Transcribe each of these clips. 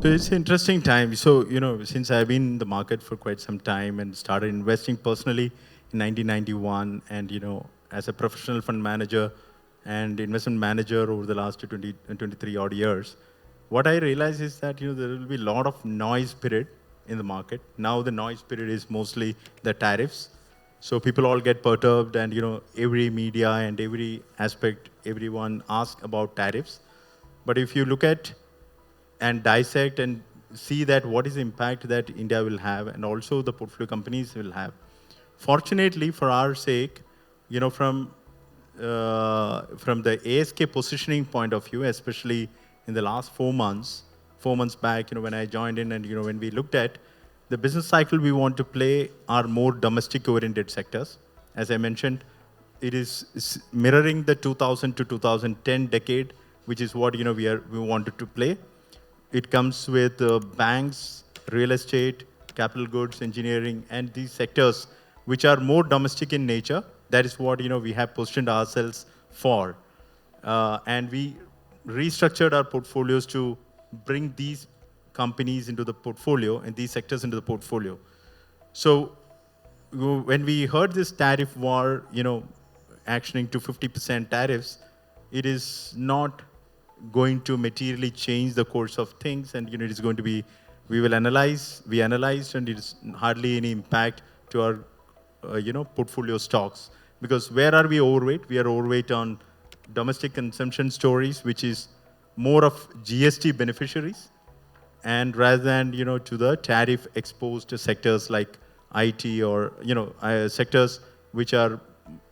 So it's an interesting time. So, since I've been in the market for quite some time and started investing personally in 1991 and, as a professional fund manager and investment manager over the last 20, 23 odd years, what I realize is that, there will be a lot of noise period in the market. Now the noise period is mostly the tariffs. So people all get perturbed and, every media and every aspect, everyone asks about tariffs. But if you look at and dissect and see that what is the impact that India will have and also the portfolio companies will have. Fortunately, for our sake, from the ASK positioning point of view, especially in the last 4 months back, when I joined in and when we looked at the business cycle we want to play are more domestic-oriented sectors. As I mentioned, it is mirroring the 2000 to 2010 decade, which is what we wanted to play. It comes with banks, real estate, capital goods, engineering, and these sectors which are more domestic in nature. That is what we have positioned ourselves for, and we restructured our portfolios to bring these companies into the portfolio and these sectors into the portfolio. So when we heard this tariff war, actioning to 50% tariffs, it is not going to materially change the course of things, and it is going to be, we analyzed, and it is hardly any impact to our portfolio stocks, because where are we overweight? We are overweight on domestic consumption stories, which is more of GST beneficiaries, and rather than to the tariff exposed sectors like IT or sectors which are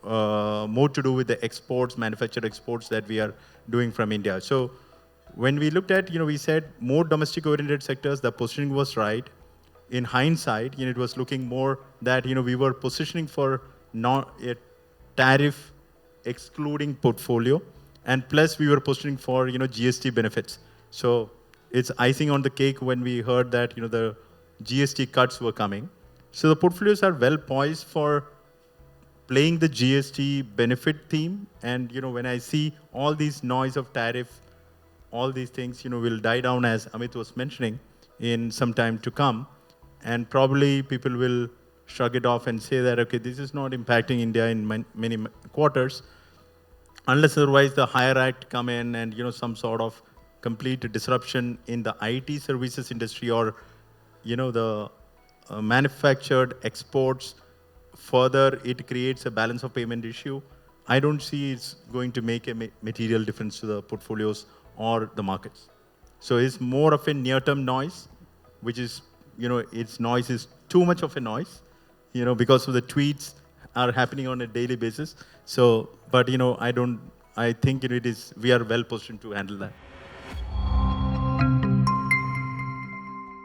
more to do with the exports, manufactured exports that we are doing from India. So when we looked at, we said more domestic oriented sectors, the positioning was right. In hindsight, it was looking more that we were positioning for not a tariff excluding portfolio, and plus we were positioning for GST benefits. So it's icing on the cake when we heard that the GST cuts were coming. So the portfolios are well poised for playing the GST benefit theme. And when I see all these noise of tariff, all these things will die down, as Amit was mentioning, in some time to come, and probably people will shrug it off and say that okay, this is not impacting India in many quarters, unless otherwise the Hire Act come in and some sort of complete disruption in the IT services industry, or the manufactured exports. Further, it creates a balance of payment issue. I don't see it's going to make a material difference to the portfolios or the markets. So it's more of a near-term noise, which is, its noise is too much of a noise, because of the tweets are happening on a daily basis. So, but I think we are well positioned to handle that.